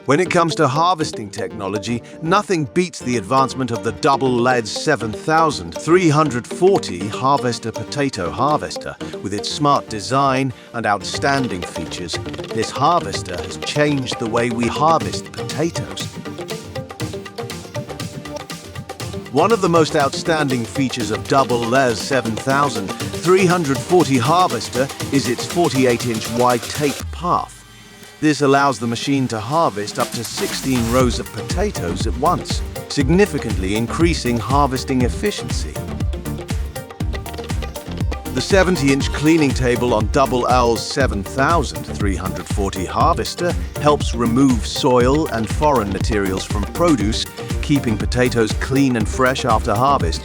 When it comes to harvesting technology, nothing beats the advancement of the double-lead 7340 Harvester Potato Harvester. With its smart design and outstanding features, this harvester has changed the way we harvest potatoes. One of the most outstanding features of double-lead 7340 Harvester is its 48-inch wide tape path. This allows the machine to harvest up to 16 rows of potatoes at once, significantly increasing harvesting efficiency. The 70-inch cleaning table on Double L's 7340 Harvester helps remove soil and foreign materials from produce, keeping potatoes clean and fresh after harvest.